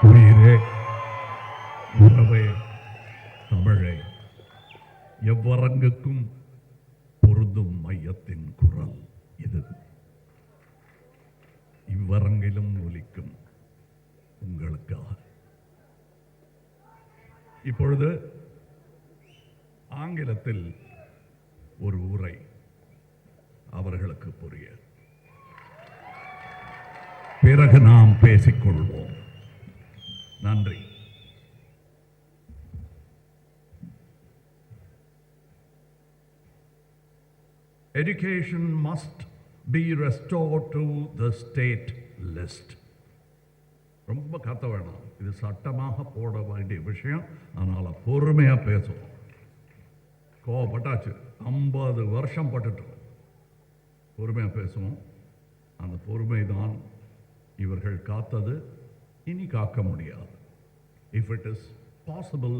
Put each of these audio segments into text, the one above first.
உயிரே, உறவே, தமிழே, எவ்வரங்குக்கும் பொருந்தும் மையத்தின் குரல் இது. இவ்வரங்கிலும் ஒலிக்கும் உங்களுக்காக. இப்பொழுது ஆங்கிலத்தில் ஒரு உரை அவர்களுக்கு புரிய, பிறகு நாம் பேசிக்கொள்வோம். நன்றி. Education must be restored to the state list. ரொம்ப கத்த வேணாம், இது சட்டமாக போட வேண்டிய விஷயம். அதனால பொறுமையா பேசுவோம். கோவப்பட்டாச்சு, 50 வருஷம் பட்டுட்டோம். பொறுமையா பேசுவோம். அந்த பொறுமை தான் இவர்கள் காத்தது, இனி காக்க முடியாது. If it is possible,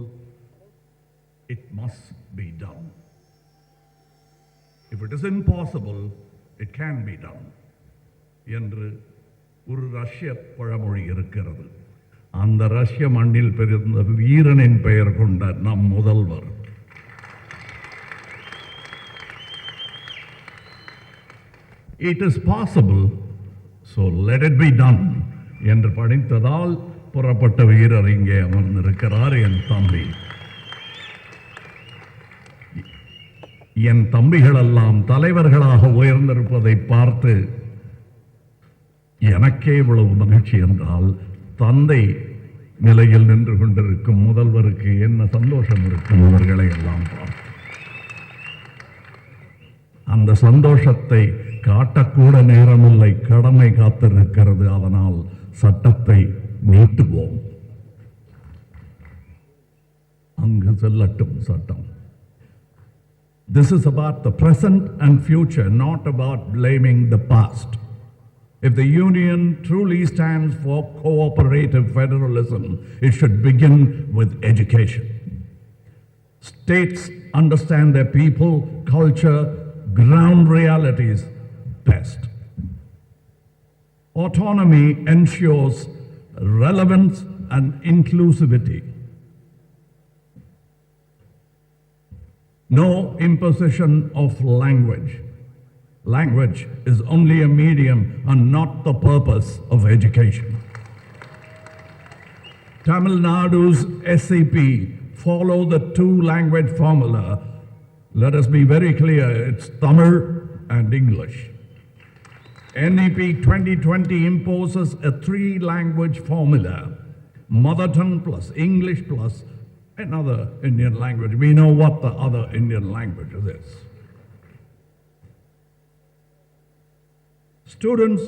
it must be done. If it is impossible, it can be done என்று ஒரு ரஷ்ய பழமொழி இருக்கிறது. அந்த ரஷ்ய மண்ணில் பிறந்த வீரனின் பெயர் கொண்ட நம் முதல்வர் It is possible, so let it be done என்று படித்ததால் புறப்பட்ட வீரர் இங்கே அமர்ந்திருக்கிறார். என் தம்பி. என் தம்பிகளெல்லாம் தலைவர்களாக உயர்ந்திருப்பதை பார்த்து எனக்கே இவ்வளவு மகிழ்ச்சி என்றால், தந்தை நிலையில் நின்று கொண்டிருக்கும் முதல்வருக்கு என்ன சந்தோஷம் இருக்கும் அவர்களை எல்லாம் பார்த்து. அந்த சந்தோஷத்தை காட்டக்கூட நேரமில்லை, கடமை காத்திருக்கிறது. அதனால் சட்டத்தை நீட்டுவோம். அங்கு செல்லட்டும் சட்டம். This is about the present and future, not about blaming the past. If the union truly stands for cooperative federalism, it should begin with education. States understand their people, culture, ground realities best. Autonomy ensures relevance and inclusivity. No imposition of language. Language is only a medium and not the purpose of education. Tamil Nadu's SCP follow the two-language formula. Let us be very clear, it's Tamil and English. NEP 2020 imposes a three-language formula, mother tongue plus English plus another Indian language. We know what the other Indian language is. Students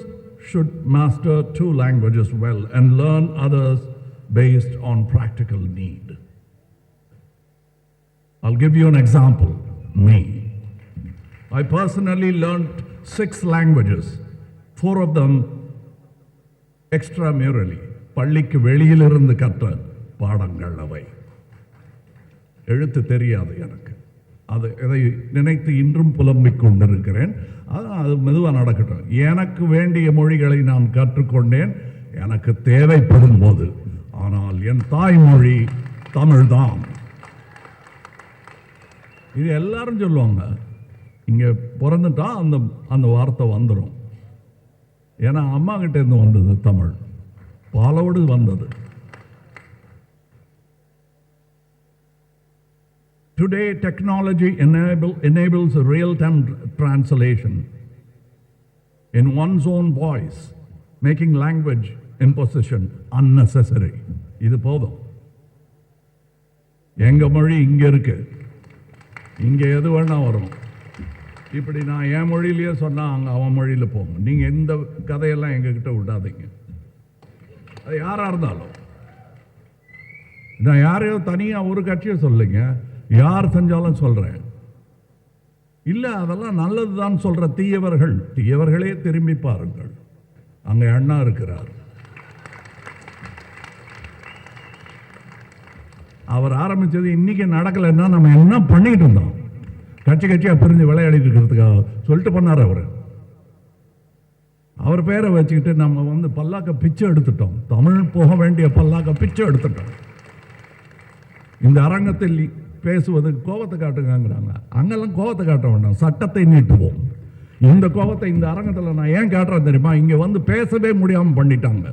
should master two languages well and learn others based on practical need. I'll give you an example. Me. I personally learned 6 languages, 4 of them extramurally. பள்ளிக்கு வெளியிலிருந்து கற்ற பாடங்கள் அவை. எழுத்து தெரியாது எனக்கு. அதை நினைத்து இன்றும் புலம்பிக் கொண்டிருக்கிறேன். அது மெதுவாக நடக்கட்டும். எனக்கு வேண்டிய மொழிகளை நான் கற்றுக்கொண்டேன் எனக்கு தேவைப்படும் போது. ஆனால் என் தாய்மொழி தமிழ் தான். இது எல்லாரும் சொல்லுவாங்க, இங்கே பிறந்துட்டா அந்த வார்த்தை வந்துடும். ஏன்னா அம்மா கிட்ட இருந்து வந்தது தமிழ், பாலோடு வந்தது. Today, technology enables a real-time translation in one's own voice, making language imposition unnecessary. இது போதும். எங்க மொழி இங்க இருக்கு, இங்க எது வேணா வரும். இப்படி நான் என் மொழியிலேயே சொன்னா அங்க அவன் மொழியில போகும். நீங்க எந்த கதையெல்லாம் எங்ககிட்ட விடாதீங்க. அது யாரா இருந்தாலும். நான் யாரையோ தனியா ஒரு கட்சியை சொல்லுங்க, யார் செஞ்சாலும் சொல்றேன். இல்ல அதெல்லாம் நல்லதுதான் சொல்ற தீயவர்களே திரும்பி பாருங்கள். அங்க அண்ணா இருக்கிறார். அவர் ஆரம்பிச்சது இன்னைக்கு நடக்கலைன்னா நம்ம என்ன பண்ணிட்டு இருந்தோம்? கட்சியா பிரிஞ்சு விளையாடிட்டு இருக்கிறதுக்காக சொல்லிட்டு பண்ணார் அவர். அவர் பேரை வச்சுக்கிட்டு நம்ம வந்து பல்லாக்க பிச்சை எடுத்துட்டோம். தமிழ் போக வேண்டிய பல்லாக்க பிச்சை எடுத்துட்டோம். இந்த அரங்கத்தில் பேசுவதுக்கு கோபத்தை காட்டுங்கிறாங்க. அங்கெல்லாம் கோபத்தை காட்ட வேண்டாம், சட்டத்தை நீட்டுவோம். இந்த கோபத்தை இந்த அரங்கத்தில் நான் ஏன் காட்டுறேன் தெரியுமா? இங்க வந்து பேசவே முடியாம பண்ணிட்டாங்க.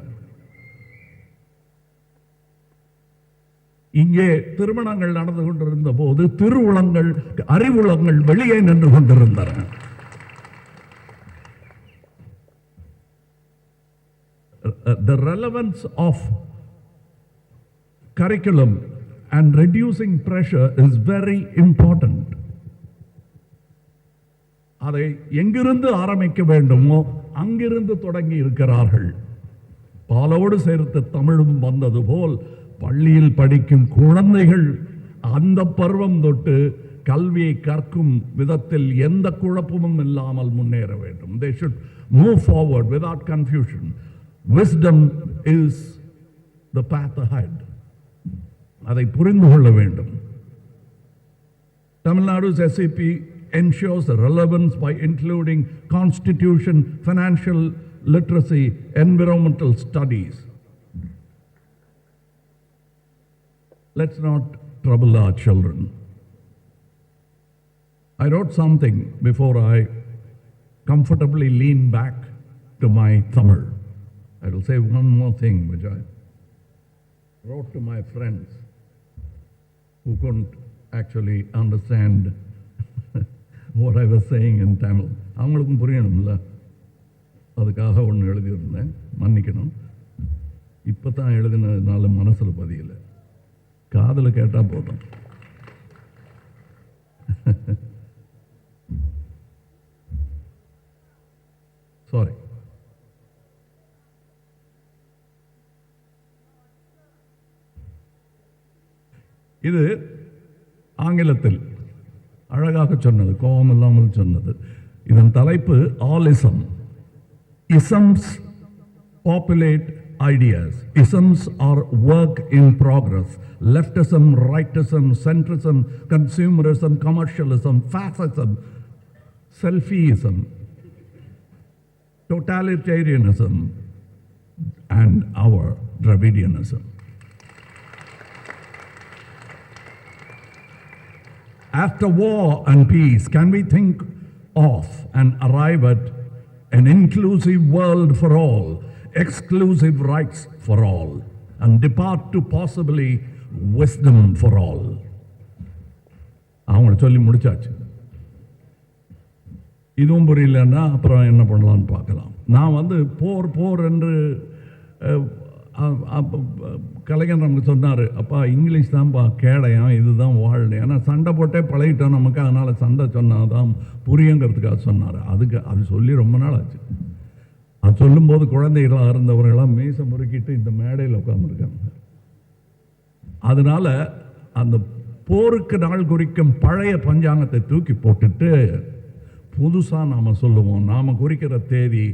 இங்கே திருமணங்கள் நடந்து கொண்டிருந்த போது திருவுளங்கள் அறிவுளங்கள் வெளியே நின்று கொண்டிருந்தன. The relevance of curriculum and reducing pressure is very important. அதை எங்கிருந்து ஆரம்பிக்க வேண்டுமோ அங்கிருந்து தொடங்கி இருக்கிறார்கள். பாலோடு சேர்த்து தமிழும் வந்தது போல் பள்ளியில் படிக்கும் குழந்தைகள் அந்த பருவம் தொட்டு கல்வியை கற்கும் விதத்தில் எந்த குழப்பமும் இல்லாமல் முன்னேற வேண்டும். They should move forward without confusion. Wisdom is the path ahead. அதை புரிந்து கொள்ள வேண்டும். Tamil Nadu's SCP ensures relevance by including constitution, financial literacy, environmental studies. Let's not trouble our children. I wrote something before I comfortably lean back to my Tamil. I will say one more thing which I wrote to my friends who couldn't actually understand what I was saying in Tamil. அவங்களுக்கும் புரியணும்ல, அதுக்காக ஒன்று எழுதியிருந்தேன். மன்னிக்கணும், இப்போ தான் எழுதினதுனால மனசில் பதியலை. காதில் கேட்டால் போதும். சாரி. இது ஆங்கிலத்தில் அழகாக சொன்னது, கோபம் இல்லாமல் சொன்னது. இதன் தலைப்பு ஆலிசம். Isms populate ideas. Isms are work in progress. Leftism, rightism, centrism, consumerism, commercialism, fascism, selfieism, totalitarianism, and our Dravidianism. After war and peace, can we think of and arrive at an inclusive world for all, exclusive rights for all, and depart to possibly wisdom for all? அவங்க சொல்லி முடிச்சாச்சு. இதுவும் புரியலன்னா அப்புறம் என்ன பண்ணலான்னு பார்க்கலாம். நான் வந்து போர் என்று கலைஞர் நமக்கு சொன்னார், அப்பா இங்கிலீஷ் தான்ப்பா கேடையாம், இதுதான் வாழ்னு. ஏன்னா சண்டை போட்டே பழகிட்டோம் நமக்கு, அதனால் சண்டை சொன்னால் தான் புரியுங்கிறதுக்காக சொன்னார். அது சொல்லி ரொம்ப நாள் ஆச்சு. அது சொல்லும்போது குழந்தைகளாக இருந்தவர்களாம் மீசை முறுக்கிட்டு இந்த மேடையில் உட்கார்ந்துருக்காங்க. அதனால அந்த போருக்கு நாள் குறிக்கும் பழைய பஞ்சாங்கத்தை தூக்கி போட்டுட்டு புதுசாக நாம் சொல்லுவோம். நாம் குறிக்கிற தேதி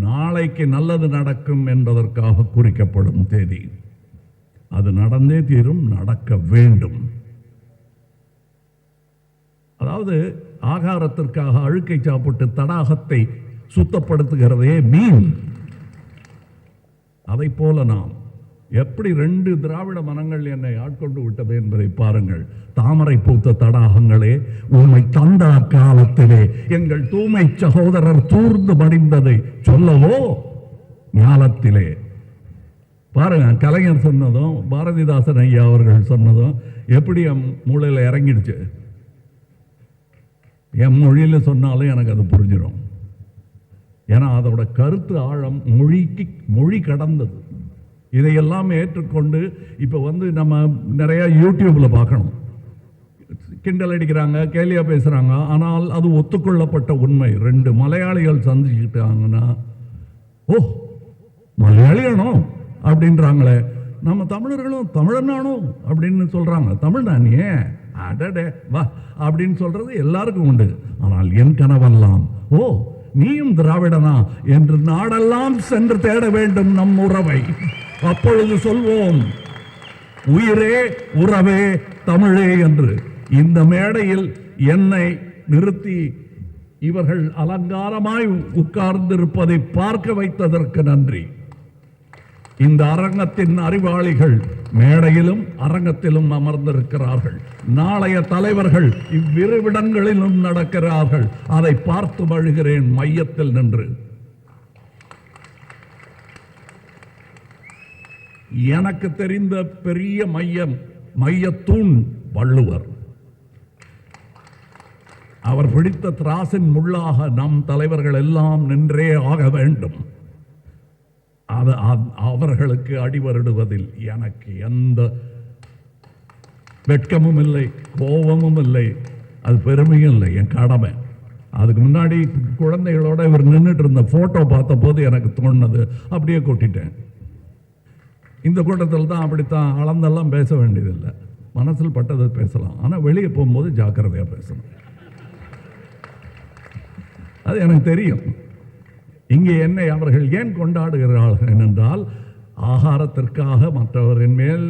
நாளைக்கு நல்லது நடக்கும் என்பதற்காக குறிக்கப்படும் தேதி. அது நடந்தே தீரும், நடக்க வேண்டும். அதாவது ஆகாரத்திற்காக அழுக்கை சாப்பிட்டு தடாகத்தை சுத்தப்படுத்துகிறதே மீன். அதை போல நாம் எப்படி 2 திராவிட மனங்கள் என்னை ஆட்கொண்டு விட்டது என்பதை பாருங்கள். தாமரை பூத்த தடாகங்களே, உண்மை தந்த காலத்திலே எங்கள் தூய்மை சகோதரர் தூர்ந்து மடிந்ததை சொல்லவோ ஞாலத்திலே. பாருங்க, கலைஞர் சொன்னதும் பாரதிதாசன் ஐயா அவர்கள் சொன்னதும் எப்படி என் மூளையில் இறங்கிடுச்சு. என் மொழியில் சொன்னாலும் எனக்கு அது புரிஞ்சிடும். ஏன்னா அதோட கருத்து ஆழம் மொழி கடந்தது. இதையெல்லாம் ஏற்றுக்கொண்டு இப்போ வந்து நம்ம நிறைய யூடியூப்ல பார்க்கணும். கிண்டல் அடிக்கிறாங்க, கேலியா பேசுறாங்க. ஆனால் அது ஒத்துக்கொள்ளப்பட்ட உண்மை. 2 மலையாளிகள் சந்திச்சுக்கிட்டாங்கன்னா, ஓ மலையாளியானோ அப்படின்றாங்களே, நம்ம தமிழர்களும் தமிழனானோ அப்படின்னு சொல்றாங்க. தமிழ்நானியே அடடே வா அப்படின்னு சொல்றது எல்லாருக்கும் உண்டு. ஆனால் என் கனவெல்லாம், ஓ நீயும் திராவிடனா என்று நாடெல்லாம் சென்று தேட வேண்டும் நம் உறவை. அப்பொழுது சொல்வோம் உயிரே உறவே தமிழே என்று. இந்த மேடையில் என்னை நிறுத்தி இவர்கள் அலங்காரமாய் உட்கார்ந்திருப்பதை பார்க்க வைத்ததற்கு நன்றி. இந்த அரங்கத்தின் அறிவாளிகள் மேடையிலும் அரங்கத்திலும் அமர்ந்திருக்கிறார்கள். நாளைய தலைவர்கள் இவ்விருவிடங்களிலும் நடக்கிறார்கள். அதை பார்த்து மழுகிறேன் மையத்தில் நின்று. எனக்கு தெரிந்த பெரிய மையத்தூண் வள்ளுவர். அவர் பிடித்த திராசின் முள்ளாக நம் தலைவர்கள் எல்லாம் நின்றே ஆக வேண்டும். அவர்களுக்கு அடிவருடுவதில் எனக்கு எந்த வெட்கமும் இல்லை, கோபமும் இல்லை, அது பெருமையும் இல்லை, என் கடமை. அதுக்கு முன்னாடி குழந்தைகளோட இவர் நின்றுட்டு இருந்த போட்டோ பார்த்த போது எனக்கு தோணுது, அப்படியே கொட்டிட்டேன். இந்த கூட்டத்தில் தான் அப்படித்தான் அளந்தெல்லாம் பேச வேண்டியதில்லை, மனசில் பட்டதை பேசலாம். ஆனால் வெளியே போகும்போது ஜாக்கிரதையாக பேசணும். அது எனக்கு தெரியும். இங்கே என்னை அவர்கள் ஏன் கொண்டாடுகிறார்கள் என்றால், ஆகாரத்திற்காக மற்றவரின் மேல்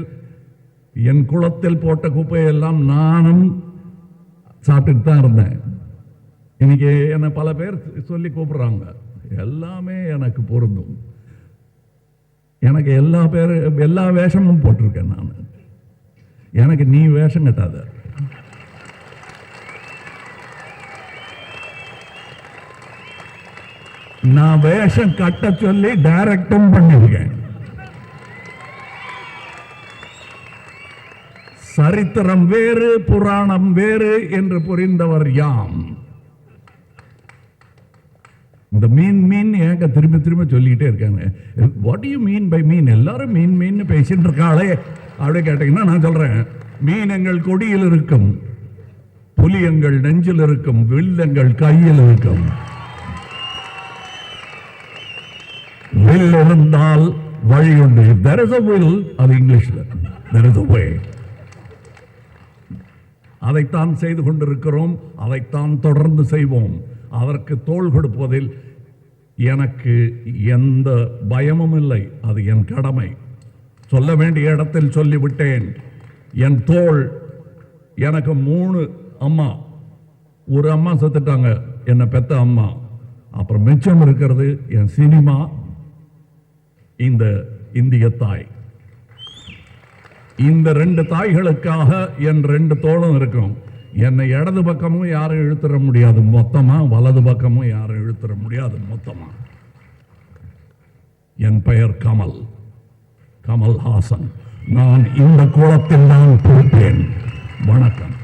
என் குளத்தில் போட்ட குப்பையெல்லாம் நானும் சாப்பிட்டுட்டு தான் இருந்தேன். இன்னைக்கு என்னை பல பேர் சொல்லி கூப்பிடுறாங்க. எல்லாமே எனக்கு பொருந்தும். எனக்கு எல்லா வேஷமும் போட்டிருக்கேன் நான். எனக்கு நீ வேஷம் கட்டாத. நான் வேஷம் கட்ட சொல்லி டைரக்டும் பண்ணிருக்கேன். சரித்திரம் வேறு புராணம் வேறு என்று புரிந்தவர் யாம். இந்த மீன் ஏங்க திரும்ப சொல்லிக்கிட்டே இருக்காங்க. வாட் யூ மீன் பை மீன்? எல்லாரும் மீன் பேசிட்டு இருக்காளே அப்படி கேட்டீங்கன்னா நான் சொல்றேன், மீன் எங்கள் கொடியில் இருக்கும், புலி எங்கள் நெஞ்சில் இருக்கும், வில் எங்கள் கையில் இருக்கும். வில் இருந்தால் வழி உண்டு. There is a will, அது இங்கிலீஷ்ல. There is a way. அதைத்தான் செய்து கொண்டிருக்கிறோம், அதைத்தான் தொடர்ந்து செய்வோம். அதற்கு தோள் கொடுப்பதில் எனக்கு எந்த பயமும் இல்லை. அது என் கடமை. சொல்ல வேண்டிய இடத்தில் சொல்லிவிட்டேன். என் தோள், எனக்கு 3 அம்மா. ஒரு அம்மா செத்துட்டாங்க, என்னை பெத்த அம்மா. அப்புறம் மிச்சம் இருக்கிறது என் சினிமா, இந்த இந்திய தாய். இந்த 2 தாய்களுக்காக என் 2 தோளும் இருக்கும். என்னை இடது பக்கமும் யாரும் இழுத்துற முடியாது மொத்தமா, வலது பக்கமும் யாரும் இழுத்துற முடியாது மொத்தமா. என் பெயர் கமல் ஹாசன். நான் இந்த கோலத்தில் தான் பிறப்பேன். வணக்கம்.